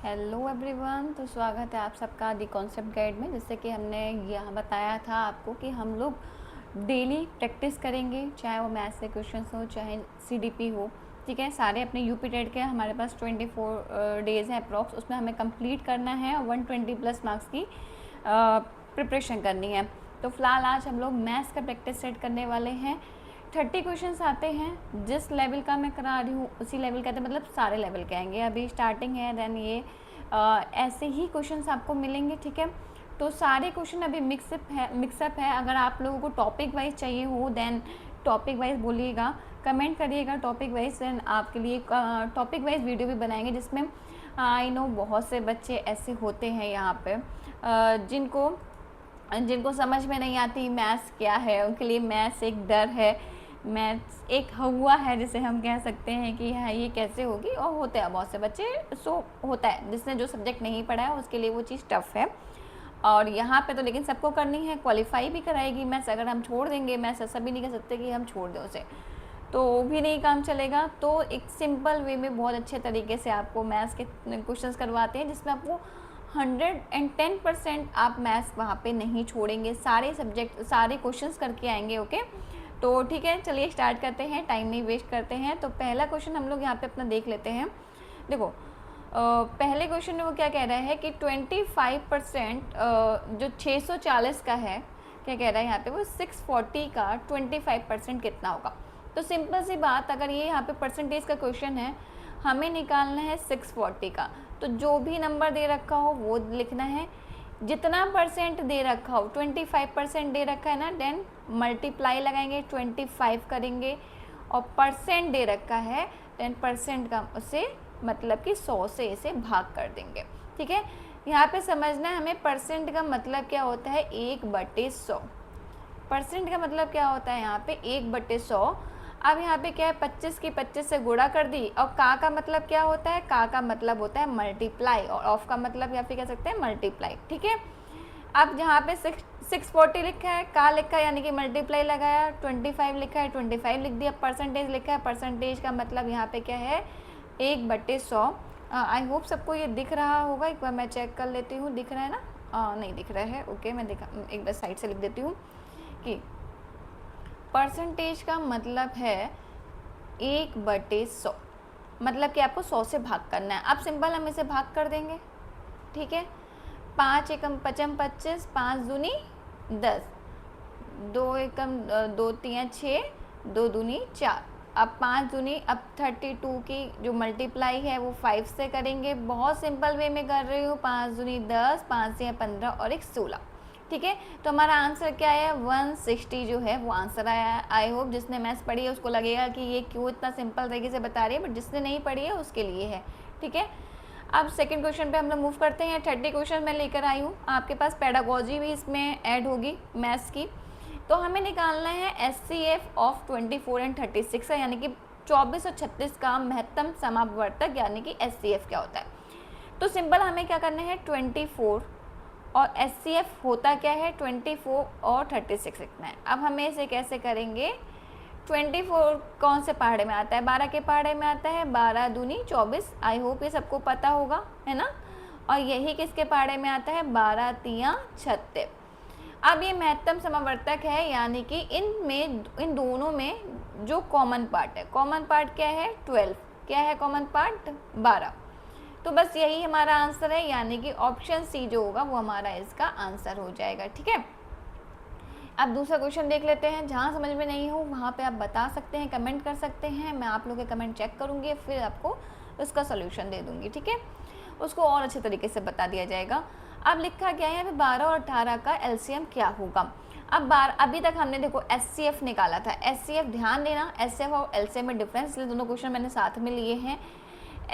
Hello everyone, तो स्वागत है आप सबका दी कॉन्सेप्ट गाइड में। जैसे कि हमने यह बताया था आपको कि हम लोग डेली प्रैक्टिस करेंगे, चाहे वो मैथ्स के क्वेश्चंस हो चाहे सीडीपी हो। ठीक है, सारे अपने यूपी टेट के हमारे पास 24 डेज़ हैं अप्रॉक्स, उसमें हमें कंप्लीट करना है और 120 प्लस मार्क्स की प्रिपरेशन करनी है। तो फिलहाल आज हम लोग मैथ्स का प्रैक्टिस सेट करने वाले हैं। 30 क्वेश्चंस आते हैं, जिस लेवल का मैं करा रही हूँ उसी लेवल का, मतलब सारे लेवल के आएंगे। अभी स्टार्टिंग है, देन ये ऐसे ही क्वेश्चंस आपको मिलेंगे। ठीक है, तो सारे क्वेश्चन अभी मिक्सअप है। अगर आप लोगों को टॉपिक वाइज चाहिए हो देन टॉपिक वाइज बोलिएगा, कमेंट करिएगा टॉपिक वाइज, देन आपके लिए टॉपिक वाइज वीडियो भी बनाएंगे। जिसमें आई नो बहुत से बच्चे ऐसे होते हैं यहाँ पे जिनको समझ में नहीं आती मैथ्स क्या है, उनके लिए मैथ्स एक डर है, मैथ्स एक हवा है जिसे हम कह सकते हैं कि हाँ ये कैसे होगी। और होते हैं बहुत से बच्चे, सो होता है जिसने जो सब्जेक्ट नहीं पढ़ा है उसके लिए वो चीज़ टफ है। और यहाँ पे तो लेकिन सबको करनी है, क्वालिफाई भी कराएगी मैथ्स। अगर हम छोड़ देंगे मैथ्स, ऐसा भी नहीं कह सकते कि हम छोड़ दें उसे, तो भी नहीं काम चलेगा। तो एक सिंपल वे में बहुत अच्छे तरीके से आपको मैथ्स के क्वेश्चंस करवाते हैं, जिसमें आपको 110% आप मैथ्स वहाँ पे नहीं छोड़ेंगे, सारे सब्जेक्ट सारे क्वेश्चंस करके आएंगे। ओके, तो ठीक है, चलिए स्टार्ट करते हैं, टाइम नहीं वेस्ट करते हैं। तो पहला क्वेश्चन हम लोग यहाँ पे अपना देख लेते हैं। देखो पहले क्वेश्चन में वो क्या कह रहा है कि 25% जो 640 का है, क्या कह रहा है यहाँ पे, वो 640 का 25% कितना होगा। तो सिंपल सी बात, अगर ये यहाँ पे परसेंटेज का क्वेश्चन है, हमें निकालना है 640 का। तो जो भी नंबर दे रखा हो वो लिखना है, जितना परसेंट दे रखा हो, 25% दे रखा है ना, देन मल्टीप्लाई लगाएंगे, 25 करेंगे। और परसेंट दे रखा है, देन परसेंट का उसे मतलब कि 100 से इसे भाग कर देंगे। ठीक है, यहाँ पे समझना है हमें परसेंट का मतलब क्या होता है, 1/100। परसेंट का मतलब क्या होता है यहाँ पे 1/100। अब यहाँ पे क्या है, 25 की 25 से गुणा कर दी। और का मतलब क्या होता है, का मतलब होता है मल्टीप्लाई, और ऑफ का मतलब या फिर कह सकते हैं मल्टीप्लाई। ठीक है, अब यहाँ पे 640 लिखा है, का लिखा है यानी कि मल्टीप्लाई लगाया, 25 लिखा है 25 लिख दिया, परसेंटेज लिखा है, परसेंटेज का मतलब यहाँ पे क्या है 1/100। आई होप सबको ये दिख रहा होगा, एक बार मैं चेक कर लेती हूँ, दिख रहा है ना, नहीं दिख रहा है। ओके, मैं एक बार साइड से लिख देती हूँ कि परसेंटेज का मतलब है 1/100, मतलब कि आपको 100 से भाग करना है। अब सिंपल हम इसे भाग कर देंगे। ठीक है, 5 एकम 5 25, 5 दूनी 10, 2 एकम 2 3 6, 2 दूनी 4। अब 5 दूनी, अब 32 की जो मल्टीप्लाई है वो 5 से करेंगे। बहुत सिंपल वे में कर रही हूँ, 5 दूनी 10, 5 से 15 और एक 16। ठीक है, तो हमारा आंसर क्या है, 160 जो है वो आंसर आया है। आई होप जिसने मैथ्स पढ़ी है उसको लगेगा कि ये क्यों इतना सिंपल तरीके से बता रही है, बट जिसने नहीं पढ़ी है उसके लिए है। ठीक है, अब सेकंड क्वेश्चन पे हम लोग मूव करते हैं। 30 क्वेश्चन मैं लेकर आई हूँ, आपके पास पेडागोजी भी इसमें ऐड होगी मैथ्स की। तो हमें निकालना है SCF ऑफ 24 एंड 36 है, यानी कि 24 और 36 का महत्तम समापवर्तक, यानी कि SCF क्या होता है। तो सिंपल हमें क्या करना है, 24 और SCF होता क्या है, 24 और 36 लिखना है। अब हमें इसे कैसे करेंगे, 24 कौन से पहाड़े में आता है, 12 के पहाड़े में आता है, 12 दूनी 24। आई होप ये सबको पता होगा, है ना। और यही किसके पहाड़े में आता है, 12 तिया 36। अब ये महत्तम समावर्तक है, यानी कि इन दोनों में जो कॉमन पार्ट है, कॉमन पार्ट क्या है 12, क्या है कॉमन पार्ट 12। तो बस यही हमारा आंसर है, यानी कि ऑप्शन सी जो होगा वो हमारा इसका आंसर हो जाएगा। ठीक है, अब दूसरा क्वेश्चन देख लेते हैं। जहाँ समझ में नहीं हो वहाँ पे आप बता सकते हैं, कमेंट कर सकते हैं, मैं आप लोगों के कमेंट चेक करूँगी, फिर आपको उसका सोल्यूशन दे दूँगी। ठीक है, उसको और अच्छे तरीके से बता दिया जाएगा। अब लिखा गया है अभी 12 और 18 का LCM क्या होगा। अब अभी तक हमने देखो SCF निकाला था। SCF ध्यान देना, SCF और LCM में डिफरेंस, इसलिए दोनों क्वेश्चन मैंने साथ में लिए हैं।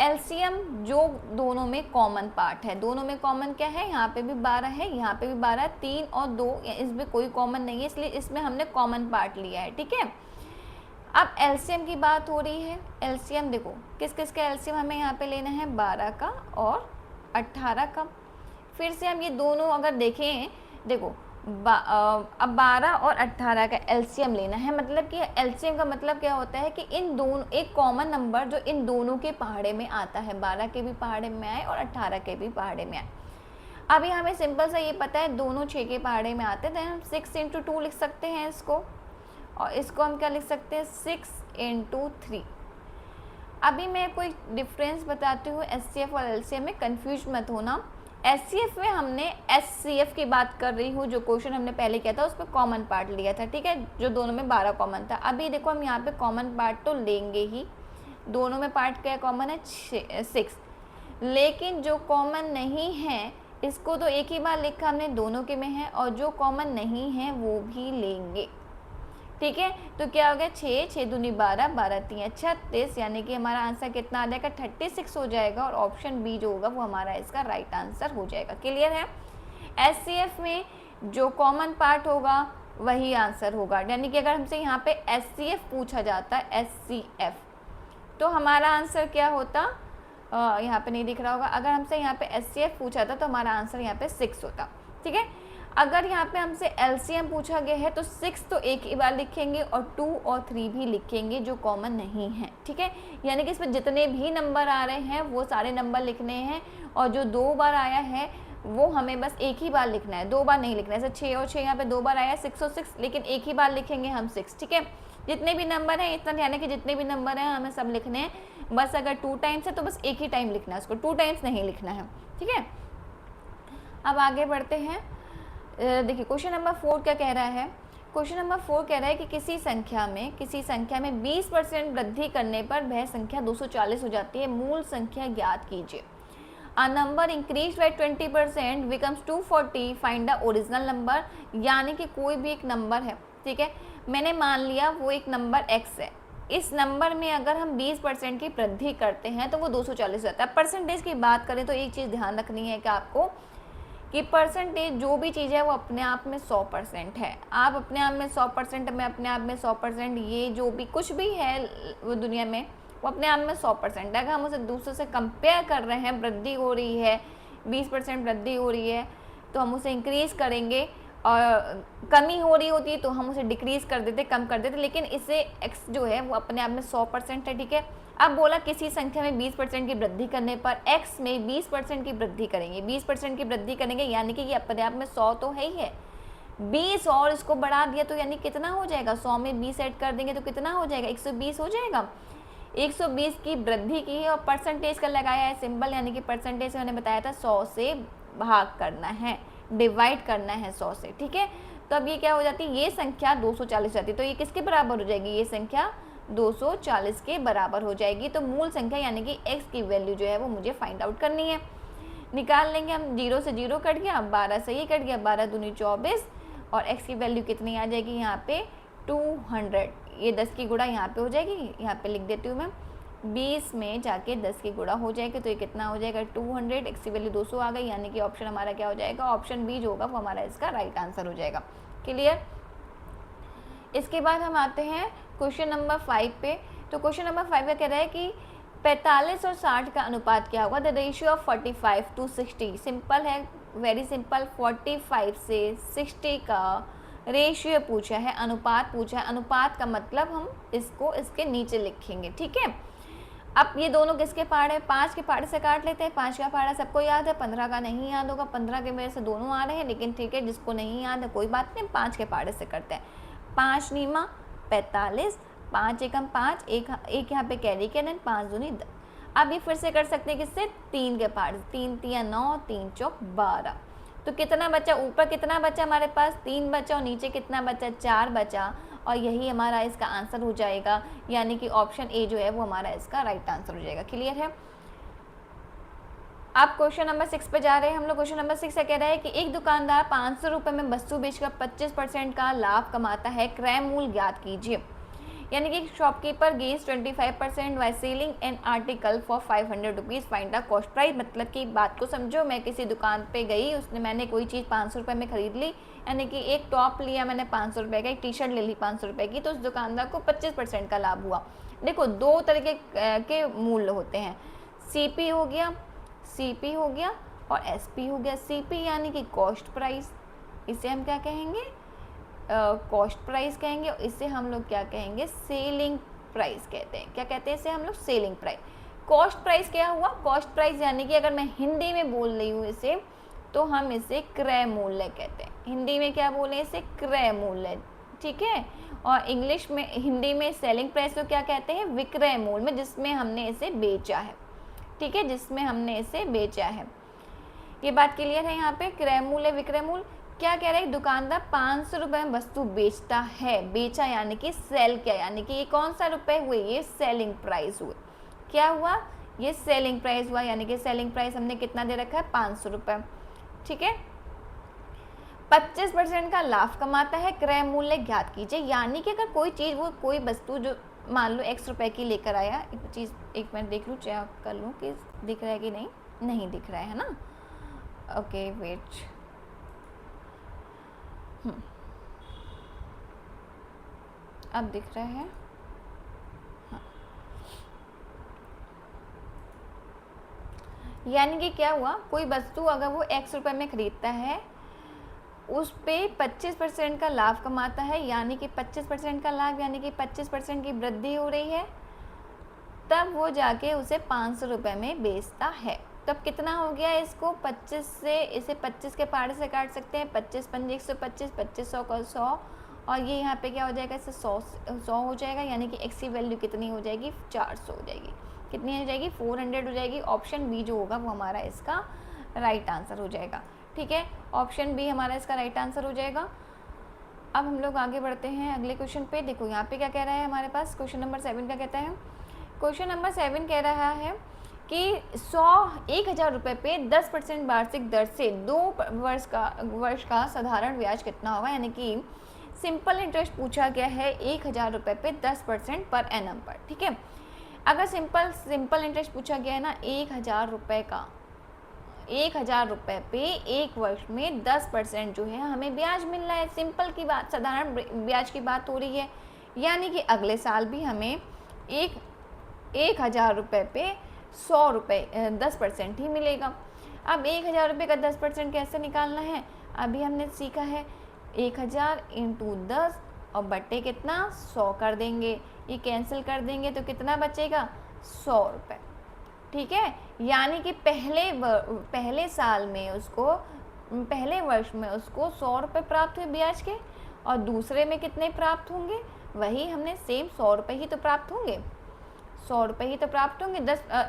LCM जो दोनों में कॉमन पार्ट है, दोनों में कॉमन क्या है, यहाँ पे भी 12 है, यहाँ पे भी 12, 3 और 2 इसमें कोई कॉमन नहीं है, इसलिए इसमें हमने कॉमन पार्ट लिया है। ठीक है, अब LCM की बात हो रही है। LCM देखो किस किस का LCM हमें यहाँ पे लेना है, 12 का और 18 का। फिर से हम ये दोनों अगर देखें, देखो अब 12 और 18 का एलसीएम लेना है। मतलब कि एलसीएम का मतलब क्या होता है कि इन दोनों, एक कॉमन नंबर जो इन दोनों के पहाड़े में आता है, 12 के भी पहाड़े में आए और 18 के भी पहाड़े में आए। अभी हमें सिंपल सा ये पता है दोनों 6 के पहाड़े में आते हैं, हम 6 × 2 लिख सकते हैं इसको, और इसको हम क्या लिख सकते हैं 6 × 3। अभी मैं कोई डिफरेंस बताती हूँ एचसीएफ और एलसीएम में, कंफ्यूज मत होना। एचसीएफ में हमने एचसीएफ की बात कर रही हूँ, जो क्वेश्चन हमने पहले किया था उस पर कॉमन पार्ट लिया था, ठीक है, जो दोनों में 12 कॉमन था। अभी देखो हम यहाँ पे कॉमन पार्ट तो लेंगे ही, दोनों में पार्ट क्या कॉमन है 6, लेकिन जो कॉमन नहीं है इसको तो एक ही बार लिखा हमने, दोनों के में है, और जो कॉमन नहीं है वो भी लेंगे, ठीक है। तो क्या हो गया 6 दूनी 12, 12 3 36, यानी कि हमारा आंसर कितना आ जाएगा 36 हो जाएगा, और ऑप्शन बी जो होगा वो हमारा इसका राइट आंसर हो जाएगा। क्लियर है। एचसीएफ में जो कॉमन पार्ट होगा वही आंसर होगा, यानी कि अगर हमसे यहाँ पे एचसीएफ पूछा जाता है, एचसीएफ, तो हमारा आंसर क्या होता, यहाँ पे नहीं दिख रहा होगा, अगर हमसे यहाँ पे एचसीएफ पूछा था तो हमारा आंसर यहाँ पे 6 होता, ठीक है। अगर यहाँ पे हमसे एलसीएम पूछा गया है तो 6 तो एक ही बार लिखेंगे और 2 और 3 भी लिखेंगे जो कॉमन नहीं है, ठीक है। यानी कि इसमें जितने भी नंबर आ रहे हैं वो सारे नंबर लिखने हैं, और जो 2 बार आया है वो हमें बस एक ही बार लिखना है, 2 बार नहीं लिखना है। जैसे 6 और 6 यहाँ पे 2 बार आया, 6 और 6, लेकिन एक ही बार लिखेंगे हम 6, ठीक है। जितने भी नंबर हैं, इतना ध्यान है कि जितने भी नंबर हैं हमें सब लिखने हैं, बस अगर 2 टाइम्स है तो बस एक ही टाइम लिखना है उसको, 2 टाइम्स नहीं लिखना है, ठीक है। अब आगे बढ़ते हैं। देखिए क्वेश्चन नंबर 4 क्या कह रहा है। क्वेश्चन नंबर 4 कह रहा है कि किसी संख्या में 20% वृद्धि करने पर वह संख्या 240 हो जाती है, मूल संख्या ज्ञात कीजिए। A number increase by 20% becomes 240, find the original number. यानी कि कोई भी एक नंबर है, ठीक है, मैंने मान लिया वो एक नंबर x है, इस नंबर में अगर हम 20% की वृद्धि करते हैं तो वो 240 हो जाता है। परसेंटेज की बात करें तो एक चीज़ ध्यान रखनी है कि आपको कि परसेंटेज जो भी चीज़ है वो अपने आप में 100% है। आप अपने आप में 100%, मैं अपने आप में 100%, ये जो भी कुछ भी है वो दुनिया में वो अपने आप में 100% है। अगर हम उसे दूसरों से कंपेयर कर रहे हैं, वृद्धि हो रही है, 20% वृद्धि हो रही है तो हम उसे इंक्रीज़ करेंगे, और कमी हो रही होती है तो हम उसे डिक्रीज़ कर देते, कम कर देते, लेकिन इसे x जो है वो अपने आप में 100% है, ठीक है। अब बोला किसी संख्या में 20% की वृद्धि करने पर x में 20% की वृद्धि करेंगे, 20% की वृद्धि करेंगे, यानी कि ये अपने आप में 100 तो है ही है, 20 और इसको बढ़ा दिया तो यानी कितना हो जाएगा, 100 में 20 ऐड कर देंगे तो कितना हो जाएगा 120 हो जाएगा। 120 की वृद्धि की है और परसेंटेज का लगाया है सिंबल, यानी कि परसेंटेज मैंने बताया था 100 से भाग करना है, डिवाइड करना है 100 से, ठीक है। तो अब ये क्या हो जाती है, ये संख्या 240 जाती है, तो ये किसके बराबर हो जाएगी, ये संख्या 240 के बराबर हो जाएगी। तो मूल संख्या यानी कि x की वैल्यू जो है वो मुझे फाइंड आउट करनी है। निकाल लेंगे हम, 0 से 0 कट गया, 12 से ये कट गया, 12 दूनी 24, और x की वैल्यू कितनी आ जाएगी यहाँ पे 200। ये 10 की गुणा यहाँ पे हो जाएगी, यहाँ पे लिख देती हूँ मैं, 20 में जाके 10 की गुणा हो जाएगी, तो ये कितना हो जाएगा 200, x की वैल्यू 200 आ गई, यानी कि ऑप्शन हमारा क्या हो जाएगा, ऑप्शन बी जो होगा वो हमारा इसका राइट आंसर हो जाएगा। क्लियर। इसके बाद हम आते हैं क्वेश्चन नंबर 5 पे। तो क्वेश्चन नंबर 5 का कह रहा है कि 45 और 60 का अनुपात क्या होगा, the ratio of 45 to 60। Simple है, वेरी सिंपल, 45 से 60 का रेशियो पूछा है, अनुपात पूछा है। अनुपात का मतलब हम इसको इसके नीचे लिखेंगे, ठीक है। अब ये दोनों किसके पहाड़ है, 5 के पहाड़ से काट लेते हैं, 5 का पहाड़ा सबको याद है, 15 का नहीं याद होगा, 15 के वजह से दोनों आ रहे हैं, लेकिन ठीक है जिसको नहीं याद है कोई बात नहीं, 5 के पहाड़े से करते हैं। 5 नीमा 45, 5 एकम 5, एक यहाँ पे कैरी के, 5 दूनी 10। अब ये फिर से कर सकते हैं किससे, 3 के पहाड़, 3 तिया 9, 3 चौक 12। तो कितना बचा, ऊपर कितना बचा हमारे पास 3 बचा, और नीचे कितना बचा 4 बचा, और यही हमारा इसका आंसर हो जाएगा, यानी कि ऑप्शन ए जो है वो हमारा इसका राइट आंसर हो जाएगा। क्लियर है। अब क्वेश्चन नंबर 6 पे जा रहे हैं हम लोग। क्वेश्चन नंबर 6 कह रहा है कि एक दुकानदार 500 रुपये में वस्तु बेचकर 25% का लाभ कमाता है, क्रय मूल्य ज्ञात कीजिए। यानी कि shopkeeper gains 25% by selling an article for 500 rupees, find the cost price. मतलब कि बात को समझो, मैं किसी दुकान पे गई, मैंने कोई चीज़ 500 रुपये में खरीद ली, यानी कि एक टॉप लिया मैंने 500 रुपये का, एक टी शर्ट ले ली 500 रुपये की, तो उस दुकानदार को 25% का लाभ हुआ। देखो 2 तरीके के मूल्य होते हैं, CP हो गया और SP हो गया। CP यानी कि कॉस्ट प्राइस, इसे हम क्या कहेंगे, कॉस्ट प्राइस कहेंगे। इसे हम लोग क्या कहेंगे, सेलिंग प्राइस कहते हैं। क्या कहते हैं इसे हम लोग, सेलिंग प्राइस। कॉस्ट प्राइस क्या हुआ, कॉस्ट प्राइस यानी कि अगर मैं हिंदी में बोल रही हूँ इसे, तो हम इसे क्रय मूल्य कहते हैं। हिंदी में क्या बोले, इसे क्रय मूल्य, ठीक है। और इंग्लिश में, हिंदी में सेलिंग प्राइस को क्या कहते हैं, विक्रय मूल्य, जिसमें हमने इसे बेचा है, ठीक है, जिसमें हमने इसे बेचा है। ये बात क्लियर है यहाँ पे, क्रय मूल्य विक्रय मूल्य। क्या कह रहे हैं, दुकानदार 500 रुपये में वस्तु बेचता है, बेचा यानी कि सेल किया, यानी कि ये कौन सा रुपए हुए, ये सेलिंग प्राइस हुए। क्या हुआ, ये सेलिंग प्राइस हुआ, यानी कि सेलिंग प्राइस हमने कितना दे रखा है, 500 रुपये, ठीक है। 25% का लाभ कमाता है, क्रय मूल्य ज्ञात कीजिए। यानी कि अगर कोई चीज़, वो कोई वस्तु जो मान लो X रुपए की लेकर आया, एक चीज़, एक मिनट देख लूँ, चेक कर लूँ कि दिख रहा है कि नहीं, नहीं दिख रहा है ना, ओके वेट, अब दिख रहा है, हाँ। यानी कि क्या हुआ, कोई वस्तु अगर वो X रुपए में खरीदता है, उस पे 25% का लाभ कमाता है, यानी कि 25% का लाभ, यानी कि 25% की वृद्धि हो रही है, तब वो जाके उसे 500 रुपये में बेचता है। तब कितना हो गया, इसको 25 से, इसे 25 के पार से काट सकते हैं, 25 पंजे 125, 25 100 का 100, और ये यहाँ पे क्या हो जाएगा, इससे 100 हो जाएगा, यानी कि x की वैल्यू कितनी हो जाएगी, 400 हो जाएगी। कितनी हो जाएगी, 400 हो जाएगी। ऑप्शन बी जो होगा वो हमारा इसका राइट आंसर हो जाएगा, ठीक है। ऑप्शन बी हमारा इसका राइट आंसर हो जाएगा। अब हम लोग आगे बढ़ते हैं अगले क्वेश्चन पे। देखो यहाँ पे क्या कह रहा है हमारे पास, क्वेश्चन नंबर 7 क्या कहता है, क्वेश्चन नंबर 7 कह रहा है कि 1,000 रुपये पे 10% वार्षिक दर से 2 वर्ष का साधारण ब्याज कितना होगा। यानी कि सिंपल इंटरेस्ट पूछा गया है 1,000 रुपये पे 10% पर एनम पर, ठीक है। अगर सिंपल इंटरेस्ट पूछा गया है ना 1,000 रुपये का, 1,000 रुपये पे 1 वर्ष में 10% जो है हमें ब्याज मिल रहा है, सिंपल की बात, साधारण ब्याज की बात हो रही है। यानी कि अगले साल भी हमें 1,000 रुपये पे 100 रुपये 10% ही मिलेगा। अब 1,000 रुपये का 10% कैसे निकालना है, अभी हमने सीखा है। 1,000 इंटू 10 और बट्टे कितना, 100 कर देंगे, ये कैंसिल कर देंगे तो कितना बचेगा, 100 रुपये, ठीक है। यानी कि पहले साल में उसको, पहले वर्ष में उसको 100 रुपये प्राप्त हुए ब्याज के, और दूसरे में कितने प्राप्त होंगे, वही हमने सेम 100 रुपये ही तो प्राप्त होंगे, 100 रुपये ही तो प्राप्त होंगे।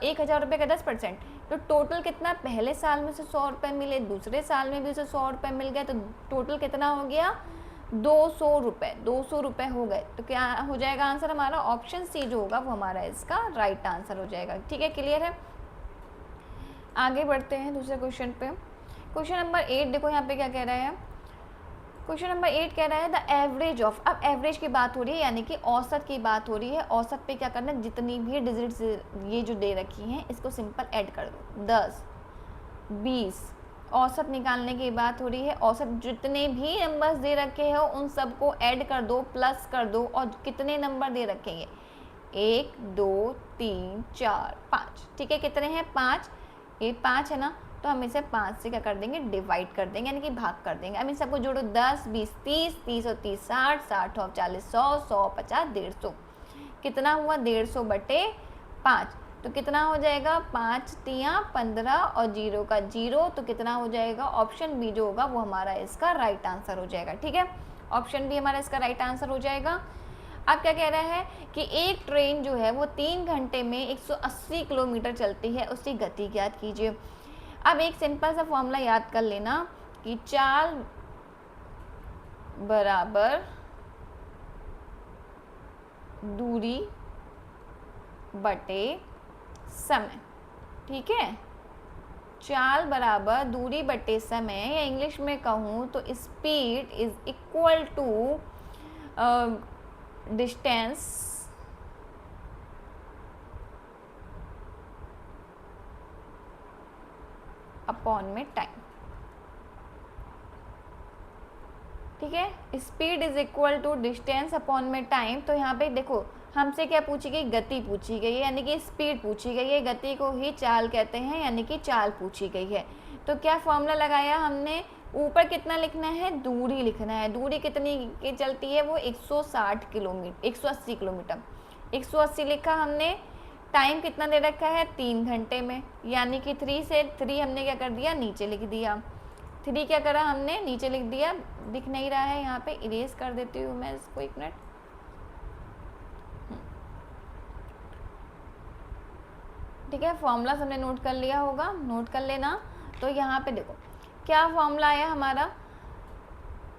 1,000 रुपये का 10%, तो टोटल कितना, पहले साल में से 100 रुपये मिले, दूसरे साल में भी उसे 100 रुपये मिल गए, तो टोटल कितना हो गया, 200 रुपये, 200 रुपये हो गए। तो क्या हो जाएगा आंसर हमारा, ऑप्शन सी जो होगा वो हमारा इसका राइट आंसर हो जाएगा, ठीक है, क्लियर है। आगे बढ़ते हैं दूसरे क्वेश्चन पे। क्वेश्चन नंबर 8 देखो यहाँ पे क्या कह रहा है, क्वेश्चन नंबर 8 कह रहा है द एवरेज ऑफ, अब एवरेज की बात हो रही है, यानी कि औसत की बात हो रही है। औसत पे क्या करना है, जितनी भी डिजिट्स ये जो दे रखी हैं इसको सिंपल ऐड कर दो, 10 20, औसत निकालने की बात हो रही है। औसत जितने भी नंबर्स दे रखे हो उन सबको ऐड कर दो, प्लस कर दो, और कितने नंबर दे रखेंगे, 1 2 3 4 5, ठीक है, कितने हैं, 5, ये 5 है ना, तो हम इसे 5 से क्या कर देंगे, डिवाइड कर देंगे, यानी कि भाग कर देंगे। अब इन सबको जोड़ो, 10 20 30, 30 और 30 60, 60 और 40 100, 100 50 150, कितना हुआ, 150 बटे 5, तो कितना हो जाएगा, 5 तियाँ 15 और 0 का 0, तो कितना हो जाएगा, ऑप्शन बी जो होगा वो हमारा इसका राइट आंसर हो जाएगा, ठीक है। ऑप्शन बी हमारा इसका राइट आंसर हो जाएगा। अब क्या कह रहा है कि एक ट्रेन जो है वो 3 घंटे में 180 किलोमीटर चलती है, उसकी गति ज्ञात कीजिए। अब एक सिंपल सा फॉर्मूला याद कर लेना कि चाल बराबर दूरी बटे समय, ठीक है। चाल बराबर दूरी बटे समय, या इंग्लिश में कहूँ तो speed is equal to distance upon में टाइम, ठीक है। Speed is equal to distance upon में टाइम। तो यहाँ पे देखो हमसे क्या पूछी गई, गति पूछी गई है, यानी कि स्पीड पूछी गई है, गति को ही चाल कहते हैं, यानी कि चाल पूछी गई है। तो क्या फॉर्मूला लगाया हमने, ऊपर कितना लिखना है, दूरी लिखना है। दूरी कितनी की चलती है, वो 160 किलोमीटर, 180 किलोमीटर। 180 लिखा हमने। टाइम कितना दे रखा है, 3 घंटे में, यानी कि 3 से 3 हमने क्या कर दिया, नीचे लिख दिया। 3 क्या करा हमने, नीचे लिख दिया। दिख नहीं रहा है यहाँ पे, इरेज कर देती हूँ मैं इसको, 1 मिनट। ठीक है, फॉर्मूला हमने नोट कर लिया होगा, नोट कर लेना। तो यहाँ पे देखो क्या फॉर्मूला आया हमारा।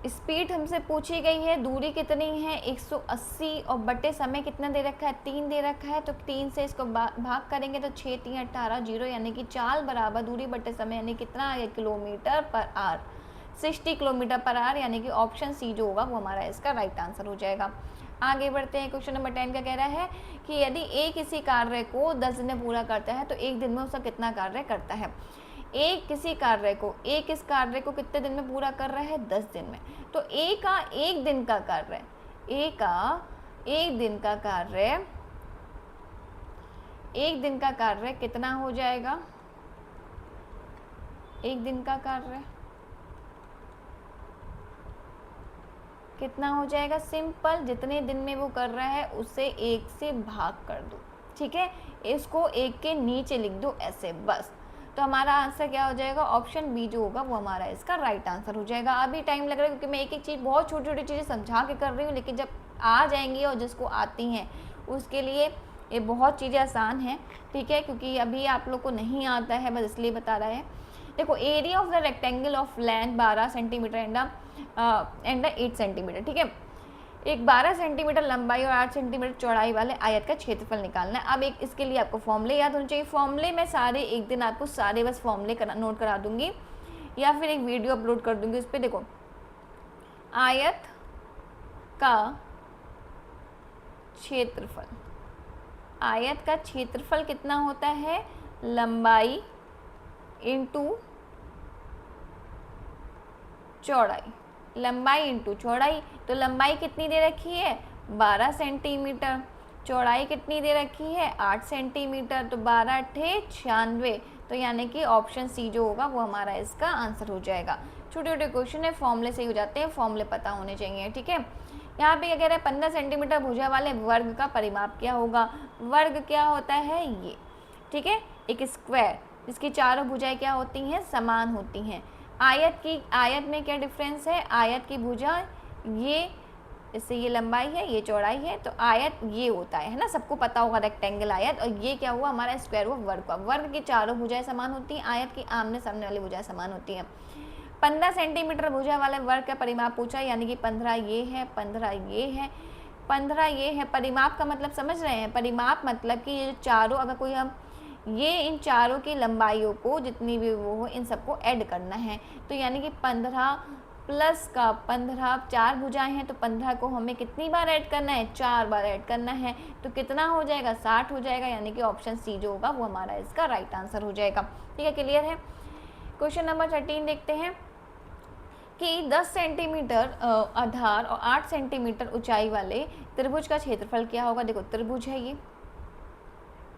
स्पीड हमसे पूछी गई है, दूरी कितनी है 180, और बटे समय कितना दे रखा है, 3 दे रखा है। तो 3 से इसको भाग करेंगे तो 6 3 18 0, यानी कि चाल बराबर दूरी बटे समय, यानी कितना आ गया, kilometre per hour, 60 kilometre per hour, यानी कि ऑप्शन सी जो होगा वो हमारा इसका राइट आंसर हो जाएगा। आगे बढ़ते हैं। क्वेश्चन नंबर 10 का कह रहा है कि यदि ए किसी कार्य को 10 दिन में पूरा करता है तो 1 दिन में उसका कितना कार्य करता है। ए किसी कार्य को, ए किस कार्य को कितने दिन में पूरा कर रहा है, 10 दिन में। तो ए का 1 दिन का कार्य, ए का 1 दिन का कार्य, 1 दिन का कार्य कितना हो जाएगा, 1 दिन का कार्य कितना हो जाएगा, सिंपल, जितने दिन में वो कर रहा है उससे 1 से भाग कर दो। ठीक है, इसको 1 के नीचे लिख दो ऐसे, बस। तो हमारा आंसर क्या हो जाएगा, ऑप्शन बी जो होगा वो हमारा इसका राइट आंसर हो जाएगा। अभी टाइम लग रहा है क्योंकि मैं एक एक चीज़, बहुत छोटी छोटी चीज़ें समझा के कर रही हूँ, लेकिन जब आ जाएंगी और जिसको आती हैं उसके लिए ये बहुत चीज़ें आसान हैं। ठीक है, क्योंकि अभी आप लोग को नहीं आता है, बस इसलिए बता रहा है। देखो, area of the rectangle of land 12 centimetre and 8 centimetre. ठीक है, एक 12 सेंटीमीटर लंबाई और 8 सेंटीमीटर चौड़ाई वाले आयत का क्षेत्रफल निकालना है। अब एक इसके लिए आपको फॉर्मूले याद होने चाहिए। फॉर्मूले मैं सारे एक दिन आपको सारे बस फॉर्मूले नोट करा दूंगी, या फिर एक वीडियो अपलोड कर दूंगी उस पर। देखो, आयत का क्षेत्रफल, आयत का क्षेत्रफल कितना होता है, लंबाई इंटू चौड़ाई, लंबाई इंटू चौड़ाई। तो लंबाई कितनी दे रखी है, 12 सेंटीमीटर, चौड़ाई कितनी दे रखी है, 8 सेंटीमीटर। तो 12 अट्ठे 96, तो यानी कि ऑप्शन सी जो होगा वो हमारा इसका आंसर हो जाएगा। छोटे छोटे क्वेश्चन है, फॉर्मूले से ही हो जाते हैं, फॉर्मूले पता होने चाहिए। ठीक है, यहाँ पे क्या कह रहा है, 15 सेंटीमीटर भुजा वाले वर्ग का परिमाप क्या होगा। वर्ग क्या होता है ये, ठीक है, एक स्क्वायर जिसकी चारों भुजाएं क्या होती हैं, समान होती हैं। आयत में क्या डिफरेंस है, आयत की भुजा ये, इससे ये लंबाई है, ये चौड़ाई है, तो आयत ये होता है ना, सबको पता होगा रेक्टेंगल आयत। और ये क्या हुआ हमारा स्क्वायर हुआ वर्ग का। वर्ग की चारों भुजाएं समान होती हैं, आयत की आमने सामने वाली भुजाएं समान होती हैं। 15 सेंटीमीटर भुजा वाले वर्ग का परिमाप पूछा, यानी कि 15 ये है, 15 ये है, 15 ये है। परिमाप का मतलब समझ रहे हैं, परिमाप मतलब कि ये चारों, अगर कोई हम ये इन चारों की लंबाइयों को जितनी भी वो हो इन सबको ऐड करना है। तो यानी कि 15 प्लस का 15, 4 भुजाएं हैं तो 15 को हमें कितनी बार ऐड करना है, 4 बार ऐड करना है। तो कितना हो जाएगा, 60 हो जाएगा, यानी कि ऑप्शन सी जो होगा वो हमारा इसका राइट आंसर हो जाएगा। ठीक है, क्लियर है। क्वेश्चन नंबर 13 देखते हैं कि 10 सेंटीमीटर आधार और 8 सेंटीमीटर ऊंचाई वाले त्रिभुज का क्षेत्रफल क्या होगा। देखो, त्रिभुज है ये,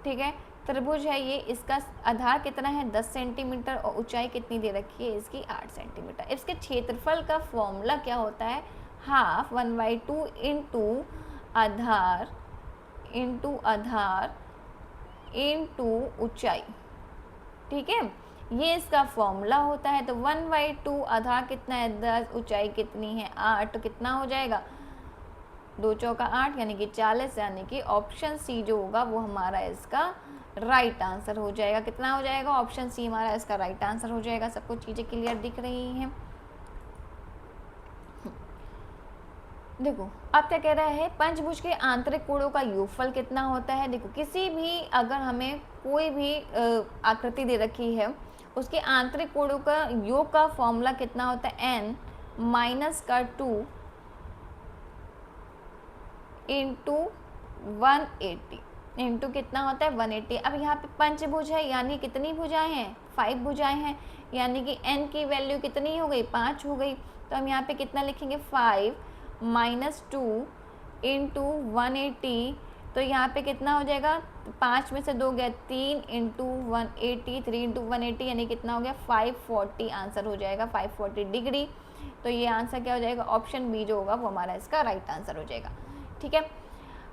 ठीक है, त्रिभुज है ये, इसका आधार कितना है 10 सेंटीमीटर और ऊंचाई कितनी दे रखी है इसकी 8 सेंटीमीटर। इसके क्षेत्रफल का फॉर्मूला क्या होता है, हाफ 1/2 इंटू आधार इंटू ऊंचाई। ठीक है, ये इसका फॉर्मूला होता है। तो 1/2 आधार कितना है 10, ऊंचाई कितनी है 8, तो कितना हो जाएगा 2 चौका 8, यानी कि 40, यानी कि ऑप्शन सी जो होगा वो हमारा इसका राइट आंसर हो जाएगा। कितना हो जाएगा, ऑप्शन सी हमारा इसका राइट आंसर हो जाएगा। सबको चीज़ें क्लियर दिख रही हैं। देखो, अब क्या कह रहा है, पंचभुज के आंतरिक कोणों का योगफल कितना होता है। देखो, किसी भी अगर हमें कोई भी आकृति दे रखी है उसके आंतरिक कोणों का योग का फॉर्मूला कितना होता है, n - 2 इंटू 180 इंटू कितना होता है 180। अब यहाँ पे पंचभुज है, यानी कितनी भुजाएं हैं, 5 भुजाएं हैं, यानी कि n की वैल्यू कितनी हो गई, 5 हो गई। तो हम यहाँ पे कितना लिखेंगे, 5 - 2 इंटू 180 तो यहाँ पे कितना हो जाएगा, 5 में से 2 गया 3 इंटू 180, 3 इंटू 180 यानी कितना हो गया 540 आंसर हो जाएगा, 540 डिग्री। तो ये आंसर क्या हो जाएगा, ऑप्शन बी जो होगा वो हमारा इसका राइट आंसर हो जाएगा। ठीक है,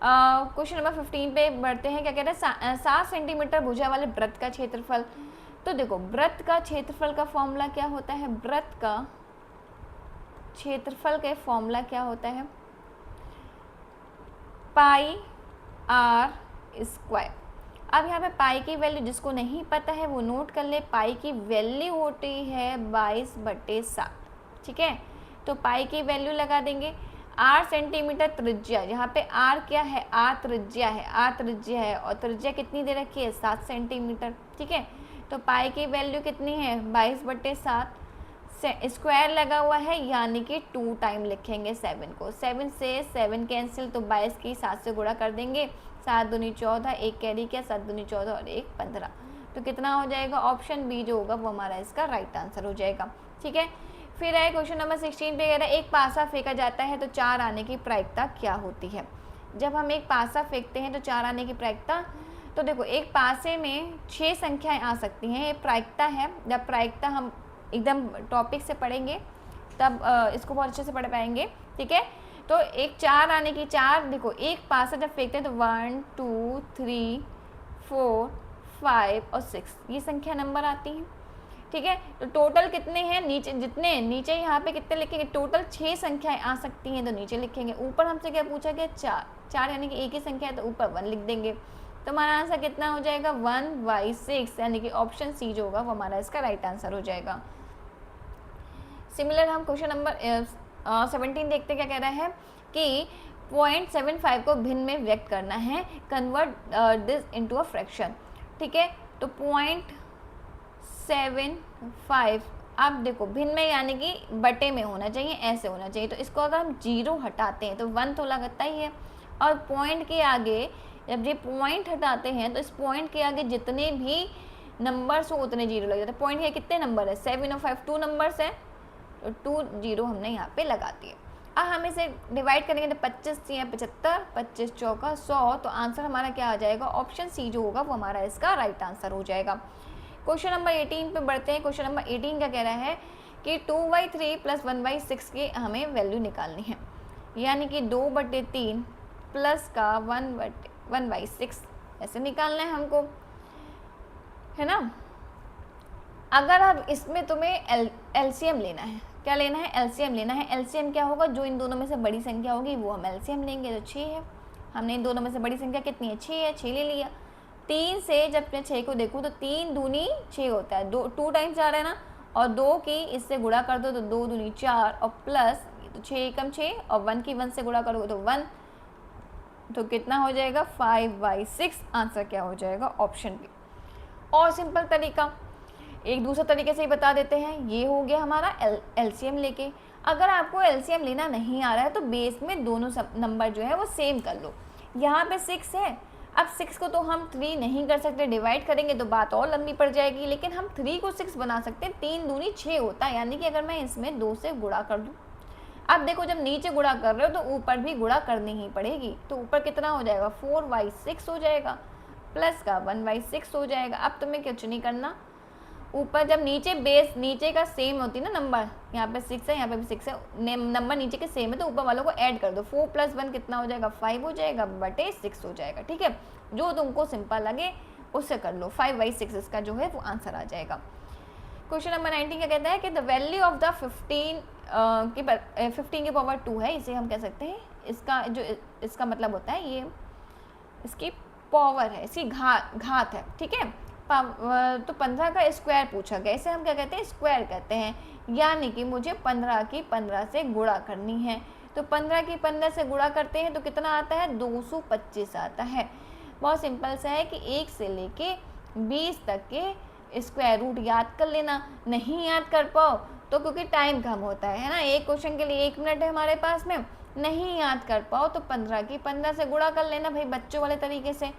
क्वेश्चन नंबर 15 पे बढ़ते हैं। क्या कह रहे हैं, 7 सेंटीमीटर भुजा वाले वृत्त का क्षेत्रफल। तो देखो वृत्त का क्षेत्रफल का फॉर्मूला क्या होता है, वृत्त का क्षेत्रफल का फॉर्मूला क्या होता है, पाई आर स्क्वायर। अब यहाँ पे पाई की वैल्यू जिसको नहीं पता है वो नोट कर ले, पाई की वैल्यू होती है 22/7। ठीक है, तो पाई की वैल्यू लगा देंगे। आर सेंटीमीटर त्रिज्या, यहाँ पे आर क्या है, आर त्रिज्या है, आर त्रिज्या है और त्रिज्या कितनी दे रखी है 7 सेंटीमीटर। ठीक है, तो पाई की वैल्यू कितनी है 22/7, स्क्वायर लगा हुआ है यानी कि 2 टाइम लिखेंगे 7 को, 7 से 7 कैंसिल, तो 22 की 7 से गुणा कर देंगे, 7 दूनी 14, 1 कैरी किया, 7 दूनी 14 और 1 15। तो कितना हो जाएगा, ऑप्शन बी जो होगा वो हमारा इसका राइट आंसर हो जाएगा। ठीक है, फिर है क्वेश्चन नंबर 16 पे कह रहा है एक पासा फेंका जाता है तो 4 आने की प्रायिकता क्या होती है। जब हम एक पासा फेंकते हैं तो 4 आने की प्रायिकता, तो देखो एक पासे में 6 संख्याएं आ सकती हैं, ये प्रायिकता है। जब प्रायिकता हम एकदम टॉपिक से पढ़ेंगे तब इसको बहुत अच्छे से पढ़ पाएंगे। ठीक है, तो एक 4 आने की, 4 देखो एक पासा जब फेंकते हैं तो 1 2 3 4 5 और 6 ये संख्या नंबर आती हैं। ठीक है, तो टोटल कितने हैं, नीचे जितने नीचे यहाँ पे कितने लिखेंगे, टोटल 6 संख्याएं आ सकती हैं तो नीचे लिखेंगे। ऊपर हमसे क्या पूछा गया, 4 यानी कि एक ही संख्या है तो ऊपर 1 लिख देंगे। तो हमारा आंसर कितना हो जाएगा 1/6 यानी कि ऑप्शन सी जो होगा वो हमारा इसका राइट आंसर हो जाएगा। सिमिलर हम क्वेश्चन नंबर 17 देखते क्या कह रहा है कि 0.75 को भिन्न में व्यक्त करना है, convert this into a fraction. ठीक है, तो 0.75 अब देखो भिन्न में यानी कि बटे में होना चाहिए, ऐसे होना चाहिए। तो इसको अगर हम 0 हटाते हैं तो 1 तो लगता ही है, और पॉइंट के आगे जब ये पॉइंट हटाते हैं तो इस पॉइंट के आगे जितने भी नंबर्स हो उतने 0 लग जाते हैं। पॉइंट के कितने नंबर है, 7 और 5 2 नंबर्स है, तो 2 0 हमने यहाँ पे लगा दिए। अब हम इसे डिवाइड करेंगे तो 25 या 75, 25 चौका 100, तो आंसर हमारा क्या आ जाएगा, ऑप्शन सी जो होगा वो हमारा इसका राइट आंसर हो जाएगा। क्वेश्चन नंबर 18 पे बढ़ते हैं। क्वेश्चन नंबर 18 क्या कह रहा है कि 2/3 + 1/6 की हमें वैल्यू निकालनी है, यानी कि 2/3 प्लस का 1/6 ऐसे निकालना है हमको, है ना। अगर अब इसमें तुम्हें एलसीएम लेना है, क्या लेना है, एलसीएम लेना है। एलसीएम क्या होगा, जो इन दोनों में से बड़ी संख्या होगी वो हम एलसीएम लेंगे, तो 6 है। हमने इन दोनों में से बड़ी संख्या कितनी है, 6 है, 6 ले लिया। 3 से जब मैं 6 को देखूँ तो 3 दूनी 6 होता है, 2 टाइम्स 4 है ना, और 2 की इससे गुणा कर दो तो 2 दूनी 4 और प्लस तो 6 एकम 6 और 1 की 1 से गुणा करोगे तो 1, तो कितना हो जाएगा 5/6। आंसर क्या हो जाएगा, ऑप्शन बी। और सिंपल तरीका एक दूसरा तरीके से ही बता देते हैं, ये हो गया हमारा एलसीएम लेके। अगर आपको एलसीएम लेना नहीं आ रहा है तो बेस में दोनों नंबर जो है वो सेम कर लो। यहाँ पे 6 है, अब 6 को तो हम 3 नहीं कर सकते, डिवाइड करेंगे तो बात और लंबी पड़ जाएगी, लेकिन हम 3 को 6 बना सकते हैं। 3 दूनी 6 होता है, यानी कि अगर मैं इसमें 2 से गुणा कर दूँ, अब देखो जब नीचे गुणा कर रहे हो तो ऊपर भी गुणा करनी ही पड़ेगी, तो ऊपर कितना हो जाएगा 4/6 हो जाएगा, प्लस का 1/6 हो जाएगा। अब तुम्हें कुछ नहीं करना, ऊपर जब नीचे बेस नीचे का सेम होती है ना, नंबर यहाँ पे 6 है, यहाँ पे भी 6 है, नंबर नीचे के सेम है तो ऊपर वालों को ऐड कर दो। 4 + 1 कितना हो जाएगा 5 हो जाएगा, बटे 6 हो जाएगा। ठीक है, जो तुमको सिंपल लगे उससे कर लो, 5/6 इसका जो है वो आंसर आ जाएगा। क्वेश्चन नंबर 19 क्या कहता है कि द वैल्यू ऑफ द 15 की पावर 2 है, इसे हम कह सकते हैं, इसका जो इसका मतलब होता है ये इसकी पावर है, इसकी घात है। ठीक है, तो 15 का स्क्वायर पूछा गया, इसे हम क्या कहते हैं, स्क्वायर कहते हैं, यानी कि मुझे 15 की 15 से गुणा करनी है। तो 15 की 15 से गुणा करते हैं तो कितना आता है 225 आता है। बहुत सिंपल सा है कि 1 से लेके 20 तक के स्क्वायर रूट याद कर लेना। नहीं याद कर पाओ तो क्योंकि टाइम कम होता है ना, एक क्वेश्चन के लिए 1 मिनट है हमारे पास में, नहीं याद कर पाओ तो 15 की 15 से गुणा कर लेना भाई, बच्चों वाले तरीके से।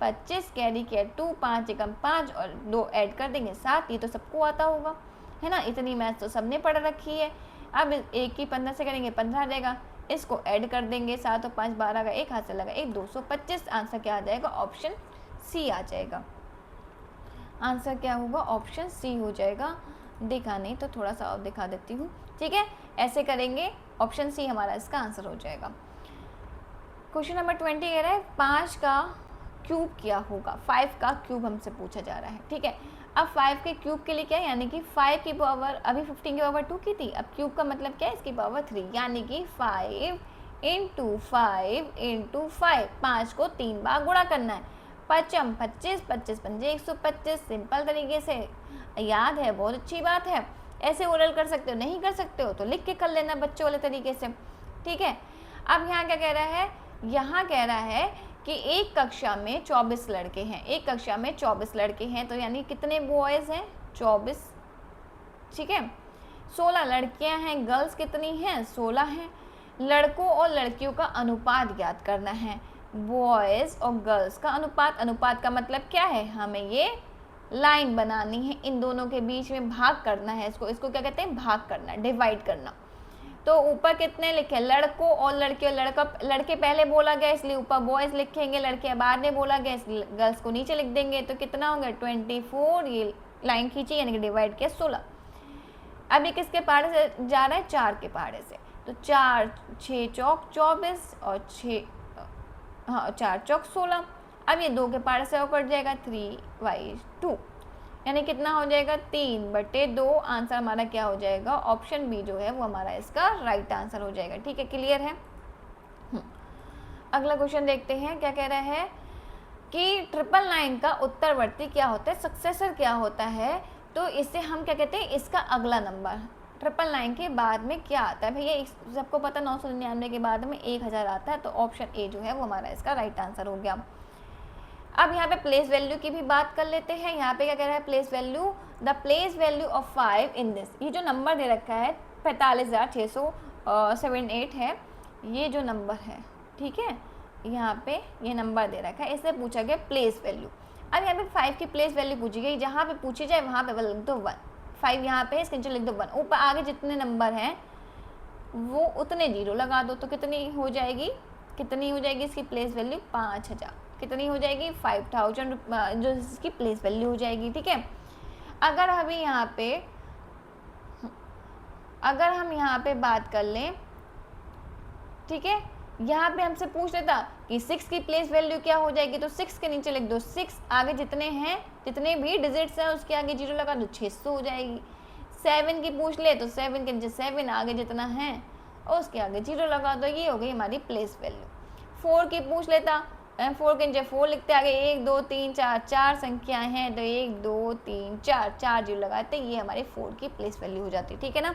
25 कैरी किया 2, 5 एकम 5 और 2 ऐड कर देंगे 7, ये तो सबको आता होगा, है ना, इतनी मैथ तो सबने पढ़ रखी है। अब 1 की 15 से करेंगे 15 आ जाएगा, इसको ऐड कर देंगे, 7 और 5 12 का, 1 हाथ से लगा 1, 225। आंसर क्या आ जाएगा? ऑप्शन सी आ जाएगा। आंसर क्या होगा? ऑप्शन सी हो जाएगा। देखा नहीं तो थोड़ा सा और दिखा देती हूँ, ठीक है। ऐसे करेंगे, ऑप्शन सी हमारा इसका आंसर हो जाएगा। क्वेश्चन नंबर 20 कह रहा है 5 का क्यूब क्या होगा। 5 का क्यूब हमसे पूछा जा रहा है, ठीक है। अब 5 के क्यूब के लिए क्या है, यानी कि 5 की पावर अभी 15 की पावर 2 की थी, अब क्यूब का मतलब क्या है, इसकी पावर 3, यानी कि 5 इंटू 5 इंटू 5, 5 को 3 बार गुणा करना है। 5 25, 25 पंजे 125। सिंपल तरीके से याद है, बहुत अच्छी बात है। ऐसे ओरल कर सकते हो, नहीं कर सकते हो तो लिख के कर लेना बच्चों वाले तरीके से, ठीक है। अब यहाँ क्या कह रहा है, यहाँ कह रहा है कि एक कक्षा में 24 लड़के हैं, एक कक्षा में 24 लड़के हैं, तो यानी कितने बॉयज़ हैं? 24, ठीक है। 16 लड़कियां हैं, गर्ल्स कितनी हैं? 16 हैं। लड़कों और लड़कियों का अनुपात ज्ञात करना है, बॉयज़ और गर्ल्स का अनुपात। अनुपात का मतलब क्या है, हमें ये लाइन बनानी है, इन दोनों के बीच में भाग करना है, इसको क्या कहते हैं? भाग करना, डिवाइड करना। तो ऊपर कितने लिखे? लड़कों और लड़कियों, लड़के पहले बोला गया इसलिए ऊपर बॉयज़ लिखेंगे, लड़के बाद में बोला गया इसलिए गर्ल्स को नीचे लिख देंगे। तो कितना होगा? 24, ये लाइन खींची यानी कि डिवाइड किया 16। अब ये किसके पहाड़े से जा रहा है? 4 के पहाड़े से। तो 4 6 चौक 24 और 4 चौक 16। अब ये 2 के पहाड़े से कट जाएगा, 3/2, यानी कितना हो जाएगा? 3/2। आंसर हमारा क्या हो जाएगा? ऑप्शन बी जो है वो हमारा इसका राइट आंसर हो जाएगा, ठीक है। क्लियर है? अगला क्वेश्चन देखते हैं, क्या कह रहा है कि 999 का उत्तरवर्ती क्या होता है, सक्सेसर क्या होता है। तो इससे हम क्या कहते हैं, इसका अगला नंबर। 999 के बाद में क्या आता है भैया, सबको पता 999 के बाद में 1000 आता है, तो ऑप्शन ए जो है वो हमारा इसका राइट आंसर हो गया। अब यहाँ पे प्लेस वैल्यू की भी बात कर लेते हैं। यहाँ पे क्या कह रहा है, place value, the place value of 5 in this. ये जो नंबर दे रखा है 45,678 है, ये जो नंबर है, ठीक है, यहाँ पे ये नंबर दे रखा है, इससे पूछा गया प्लेस वैल्यू। अब यहाँ पे 5 की प्लेस वैल्यू पूछी गई, जहाँ पे पूछी जाए वहाँ पे लिख दो 1। 5 यहाँ पे इसके नीचे लिख दो 1, ऊपर आगे जितने नंबर हैं वो उतने 0 लगा दो। तो कितनी हो जाएगी, कितनी हो जाएगी इसकी प्लेस वैल्यू? 5000। कितनी हो जाएगी? 5000 जो इसकी प्लेस वैल्यू हो जाएगी, ठीक है। अगर हम यहाँ पे बात कर लें, ठीक है, यहाँ पे हमसे पूछ लेता कि 6 की प्लेस वैल्यू क्या हो जाएगी, तो 6 के नीचे लिख दो 6, आगे जितने हैं, जितने भी डिजिट्स हैं उसके आगे 0 लगा दो, 600 हो जाएगी। 7 की पूछ ले तो 7 के नीचे 7, आगे जितना है और उसके आगे 0 लगा दो, ये हो गई हमारी प्लेस वैल्यू। 4 की पूछ लेता, 4 के नीचे 4 लिखते, आगे 1 2 3 4, 4 संख्याएं हैं तो 1 2 3 4, 4 0 लगाते, ये हमारी 4 की प्लेस वैल्यू हो जाती है, ठीक है ना।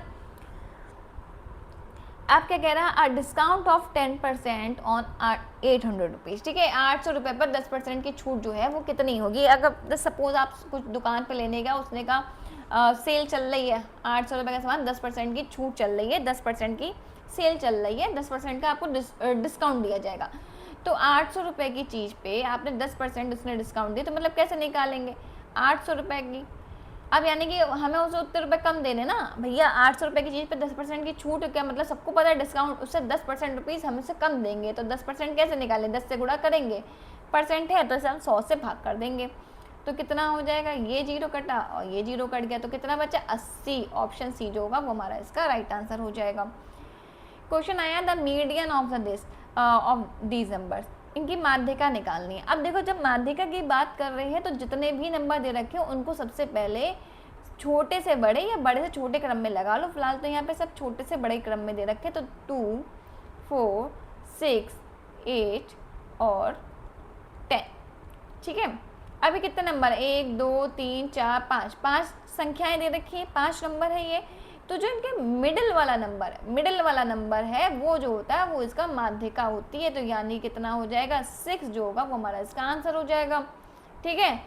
आप क्या कह रहा है, डिस्काउंट ऑफ 10% ऑन 800 रुपीज़, ठीक है। 800 रुपये पर 10% की छूट जो है वो कितनी होगी। अगर सपोज आप कुछ दुकान पे लेने का, उसने का सेल चल रही है, 800 रुपये का सामान 10% की छूट चल रही है, 10% की सेल चल रही है, 10% का आपको डिस्काउंट दिया जाएगा। तो 800 रुपये की चीज़ पे आपने 10% उसने डिस्काउंट दी, तो मतलब कैसे निकालेंगे 800 रुपये की। अब यानी कि हमें उसे उतने रुपये कम देने ना भैया, 800 रुपये की चीज़ पे 10% की छूट, क्या मतलब सबको पता है डिस्काउंट, उससे 10% रुपीज़ हमें से कम देंगे, तो 10% कैसे निकालें, 10 से गुणा करेंगे, परसेंट है तो इसे हम 100 से भाग कर देंगे। तो कितना हो जाएगा, ये 0 कटा और ये 0 कट गया, तो कितना बचा 80। ऑप्शन सी जो होगा वो हमारा इसका राइट आंसर हो जाएगा। क्वेश्चन आया the median of these numbers, इनकी माध्यिका निकालनी है। अब देखो, जब माध्यिका की बात कर रहे हैं तो जितने भी नंबर दे रखे हो उनको सबसे पहले छोटे से बड़े या बड़े से छोटे क्रम में लगा लो। फिलहाल तो यहाँ पे सब छोटे से बड़े क्रम में दे रखे, तो 2 4 6 8 और 10, ठीक है। अभी कितने नंबर, 1 2 3 4 5, 5 संख्याएं दे रखी है, 5 नंबर है ये। तो जो इनके मिडिल वाला नंबर है वो जो होता है वो इसका माध्यिका होती है, तो यानी कितना हो जाएगा 6 जो होगा वो हमारा इसका आंसर हो जाएगा, ठीक है।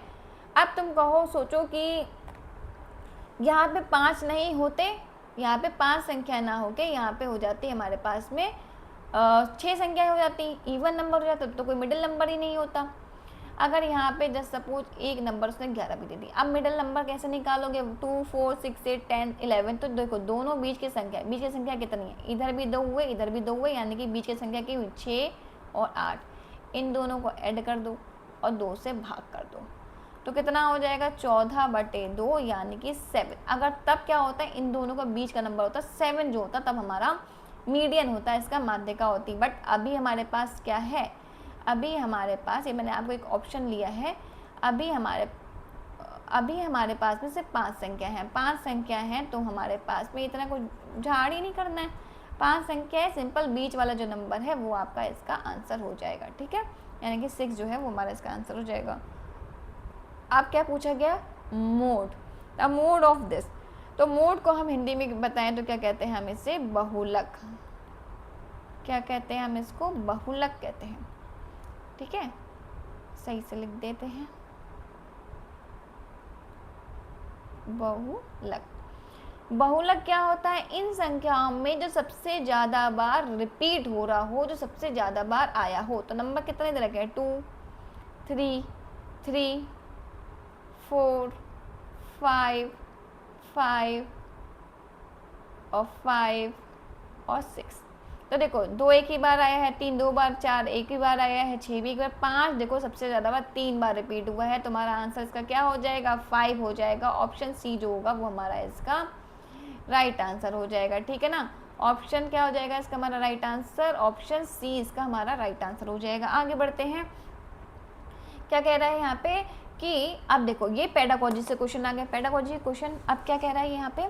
अब तुम कहो, सोचो कि यहाँ पे 5 नहीं होते, यहाँ पे 5 संख्या ना होके यहाँ पे हो जाती हमारे पास में 6 संख्याएं हो जाती, इवन नंबर हो जाता, तो कोई मिडिल नंबर ही नहीं होता। अगर यहाँ पे जस्ट सपोज एक नंबर उसने 11 भी दे दी, अब मिडिल नंबर कैसे निकालोगे? 2 4 6 8 10 11। तो देखो दोनों बीच की संख्या, बीच की संख्या कितनी है? इधर भी 2 हुए, इधर भी 2 हुए, यानी कि बीच की संख्या की हुई 6 और 8। इन दोनों को ऐड कर दो और 2 से भाग कर दो, तो कितना हो जाएगा? 14/2 यानी कि 7। अगर तब क्या होता है, इन दोनों का बीच का नंबर होता है 7 जो होता, तब हमारा मीडियन होता है, इसका माध्यिका होती। बट अभी हमारे पास क्या है? अभी हमारे पास, ये मैंने आपको एक ऑप्शन लिया है, अभी हमारे पास में सिर्फ 5 संख्या हैं। 5 संख्या हैं तो हमारे पास में इतना कुछ झाड़ ही नहीं करना है। 5 संख्या है, सिंपल बीच वाला जो नंबर है वो आपका इसका आंसर हो जाएगा। ठीक है, यानी कि 6 जो है वो हमारा इसका आंसर हो जाएगा। अब क्या पूछा गया? Mode, the mode of this. तो मोड को हम हिंदी में बताएं तो क्या कहते हैं? हम इसे बहुलक। क्या कहते हैं? हम इसको बहुलक कहते हैं। ठीक है, सही से लिख देते हैं, बहुलक। बहुलक क्या होता है? इन संख्याओं में जो सबसे ज़्यादा बार रिपीट हो रहा हो, जो सबसे ज़्यादा बार आया हो। तो नंबर कितने दे रखे हैं? 2 3 3 4 5 5 और 5 और 6। तो देखो 2 एक ही बार आया है, 3 2 बार, 4 एक ही बार आया है, 6 भी एक बार, 5 देखो सबसे ज़्यादा बार 3 बार रिपीट हुआ है। तुम्हारा आंसर इसका क्या हो जाएगा? 5 हो जाएगा। ऑप्शन सी जो होगा वो हमारा इसका राइट आंसर हो जाएगा। ठीक है ना, ऑप्शन क्या हो जाएगा इसका हमारा राइट आंसर? ऑप्शन सी इसका हमारा राइट आंसर हो जाएगा। आगे बढ़ते हैं, क्या कह रहा है यहाँ पे कि अब देखो ये पेडागोजी से क्वेश्चन आ गया। पेडागोजी क्वेश्चन अब क्या कह रहा है यहाँ पे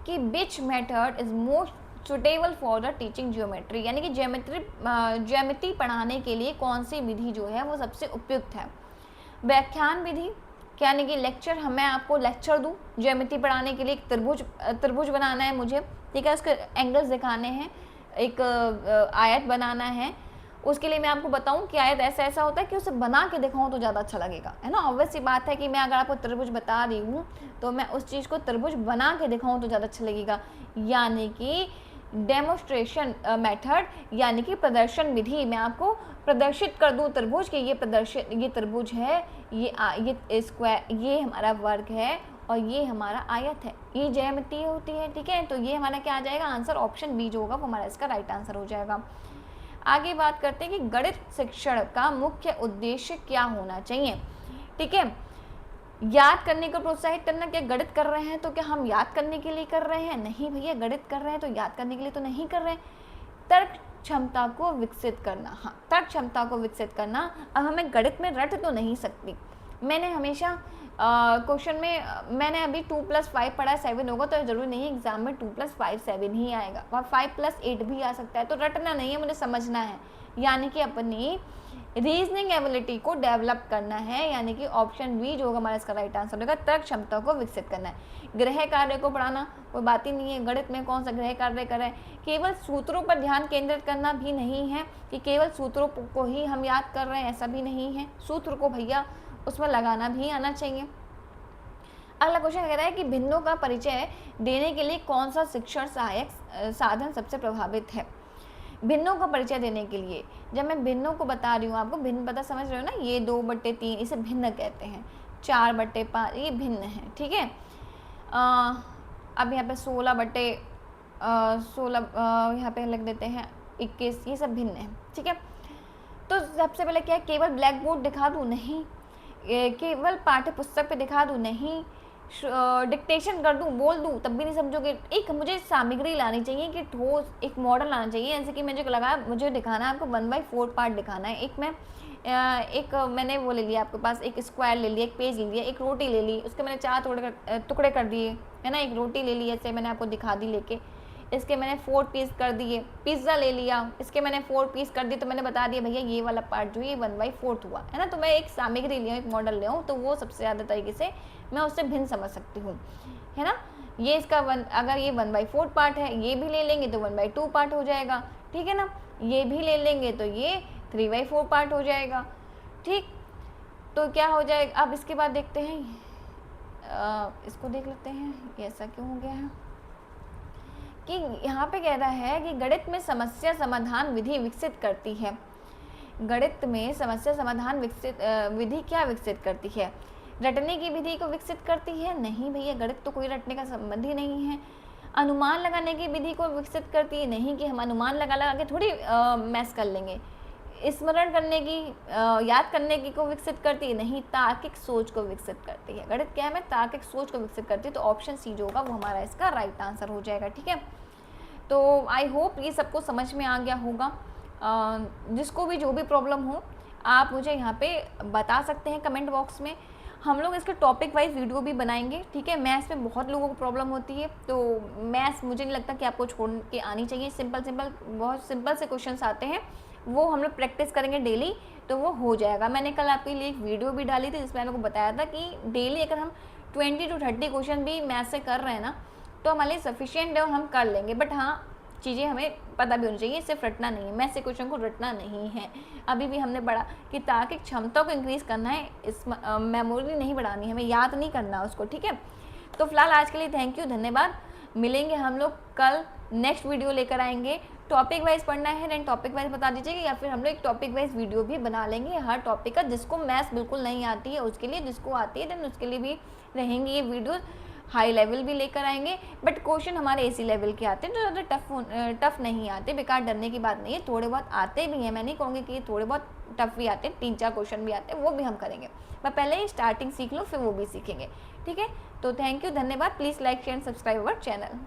कि which method is most suitable for the teaching geometry, यानी कि ज्योमेट्री पढ़ाने के लिए कौन सी विधि जो है वो सबसे उपयुक्त है? व्याख्यान विधि, यानी कि लेक्चर, मैं आपको लेक्चर दूं ज्योमेट्री पढ़ाने के लिए, एक त्रिभुज बनाना है मुझे, ठीक है, उसके एंगल्स दिखाने हैं, एक आयत बनाना है, उसके लिए मैं आपको बताऊं कि आयत ऐसा ऐसा होता है कि उसे बना के दिखाऊं तो ज़्यादा अच्छा लगेगा, है ना। ऑब्वियस सी बात है कि मैं अगर आपको त्रिभुज बता रही हूँ तो मैं उस चीज़ को त्रिभुज बना के दिखाऊं तो ज़्यादा अच्छा लगेगा, यानी कि डेमोस्ट्रेशन मेथड, यानी कि प्रदर्शन विधि। मैं आपको प्रदर्शित कर दूं त्रिभुज कि ये त्रिभुज है, ये स्क्वायर, ये हमारा वर्ग है और ये हमारा आयत है, ये ज्यामिति होती है। ठीक है, तो ये हमारा क्या आ जाएगा? आंसर ऑप्शन बी जो होगा वो हमारा इसका राइट आंसर हो जाएगा। आगे बात करते हैं कि गणित शिक्षण का मुख्य उद्देश्य क्या होना चाहिए। ठीक है, याद करने को प्रोत्साहित करना। क्या गणित कर रहे हैं तो क्या हम याद करने के लिए कर रहे हैं? नहीं भैया, गणित कर रहे हैं तो याद करने के लिए तो नहीं कर रहे हैं। तर्क क्षमता को विकसित करना, हाँ तर्क क्षमता को विकसित करना। अब हमें गणित में रट तो नहीं सकती। मैंने हमेशा क्वेश्चन में मैंने अभी 2 + 5 पढ़ा है 7 होगा, तो जरूरी नहीं एग्जाम में 2 + 5 7 ही आएगा, और 5 + 8 भी आ सकता है। तो रटना नहीं है, मुझे समझना है, यानी कि अपनी रीजनिंग एबिलिटी को डेवलप करना है, यानी कि ऑप्शन बी जो होगा हमारा इसका राइट आंसर होगा, तर्क क्षमता को विकसित करना है। गृह कार्य को पढ़ाना कोई बात ही नहीं है, गणित में कौन सा गृह कार्य करें। केवल सूत्रों पर ध्यान केंद्रित करना भी नहीं है कि केवल सूत्रों को ही हम याद कर रहे हैं, ऐसा भी नहीं है। सूत्र को भैया उसमें लगाना भी आना चाहिए। अगला क्वेश्चन कह रहा है कि भिन्नों का परिचय देने के लिए कौन सा शिक्षण सहायक साधन सबसे प्रभावित है। भिन्नों का परिचय देने के लिए, जब मैं भिन्नों को बता रही हूँ आपको, भिन्न पता समझ रहे हो ना, ये 2/3 इसे भिन्न कहते हैं, 4/5 ये भिन्न है। ठीक है, अब यहाँ पे 16/16 यहाँ पे लिख देते हैं 21, ये सब भिन्न है। ठीक है, तो सबसे पहले क्या है, केवल ब्लैक बोर्ड दिखा दूँ? नहीं। केवल पाठ्य पुस्तक पे दिखा दूँ? नहीं। डिक्टेशन कर दूँ, बोल दूँ, तब भी नहीं समझोगे। एक मुझे सामग्री लानी चाहिए कि ठोस एक मॉडल लाना चाहिए, जैसे कि मुझे लगा मुझे दिखाना है आपको 1/4 पार्ट दिखाना है। एक मैंने वो ले लिया आपके पास, एक स्क्वायर ले लिया, एक पेज ले लिया, एक रोटी ले ली, उसके मैंने 4 टुकड़े कर दिए, है ना। एक रोटी ले ली, ऐसे मैंने आपको दिखा दी लेके, इसके मैंने 4 पीस कर दिए। पिज़्ज़ा ले लिया, इसके मैंने 4 पीस कर दिए, तो मैंने बता दिया भैया ये वाला पार्ट जो है 1/4 हुआ, है ना। तो मैं एक सामग्री ले, एक मॉडल ले, तो वो सबसे ज़्यादा तरीके से मैं उससे भिन्न समझ सकती हूँ, है ना। ये इसका अगर ये 1/4 पार्ट है, ये भी ले लेंगे तो 1/2 पार्ट हो जाएगा, ठीक है ना। ये भी ले लेंगे तो ये 3/4 पार्ट हो जाएगा, ठीक। तो क्या हो जाएगा, अब इसके बाद देखते हैं, इसको देख लेते हैं ये ऐसा क्यों हो गया है कि यहाँ पे कह रहा है कि गणित में समस्या समाधान विधि विकसित करती है। गणित में समस्या समाधान विधि क्या विकसित करती है? रटने की विधि को विकसित करती है? नहीं भैया, गणित तो कोई रटने का संबंध ही नहीं है। अनुमान लगाने की विधि को विकसित करती है? नहीं, कि हम अनुमान लगा लगा के थोड़ी मैथ्स कर लेंगे। स्मरण करने की, याद करने की को विकसित करती है? नहीं, तार्किक सोच को विकसित करती है। गणित क्या है? तार्किक सोच को विकसित करती है। तो ऑप्शन सी जो होगा वो हमारा इसका राइट आंसर हो जाएगा। ठीक है, तो आई होप ये सबको समझ में आ गया होगा। जिसको भी जो भी प्रॉब्लम हो आप मुझे यहाँ पे बता सकते हैं कमेंट बॉक्स में। हम लोग इसके टॉपिक वाइज वीडियो भी बनाएंगे। ठीक है, मैथ्स में बहुत लोगों को प्रॉब्लम होती है, तो मैथ्स मुझे नहीं लगता कि आपको छोड़ के आनी चाहिए। बहुत सिंपल से क्वेश्चंस आते हैं, वो हम लोग प्रैक्टिस करेंगे डेली, तो वो हो जाएगा। मैंने कल आपके लिए एक वीडियो भी डाली थी जिसमें मैंने को बताया था कि डेली अगर हम 20 to 30 क्वेश्चन भी मैथ से कर रहे हैं ना, तो हमारे लिए सफिशियंट है और हम कर लेंगे। बट हाँ, चीज़ें हमें पता भी होनी चाहिए, सिर्फ रटना नहीं है, मैथ से क्वेश्चन को रटना नहीं है। अभी भी हमने पढ़ा कि तार्किक क्षमता को इंक्रीज़ करना है, इस मेमोरी नहीं बढ़ानी है, हमें याद नहीं करना उसको। ठीक है, तो फिलहाल आज के लिए थैंक यू, धन्यवाद। मिलेंगे हम लोग कल, नेक्स्ट वीडियो लेकर आएंगे। टॉपिक वाइज पढ़ना है देन टॉपिक वाइज बता दीजिएगा, या फिर हम लोग एक टॉपिक वाइज वीडियो भी बना लेंगे हर टॉपिक का। जिसको मैथ्स बिल्कुल नहीं आती है उसके लिए, जिसको आती है देन उसके लिए भी रहेंगे ये वीडियो। हाई लेवल भी लेकर आएंगे, बट क्वेश्चन हमारे इसी लेवल के आते हैं, जो ज़्यादा टफ नहीं आते। बेकार डरने की बात नहीं है, थोड़े बहुत आते भी हैं, मैं नहीं कहूँगी कि थोड़े बहुत टफ भी आते हैं, 3-4 क्वेश्चन भी आते हैं, वो भी हम करेंगे। मैं पहले ही स्टार्टिंग सीख लूँ, फिर वो भी सीखेंगे। ठीक है, तो थैंक यू, धन्यवाद। Please like share and subscribe our channel.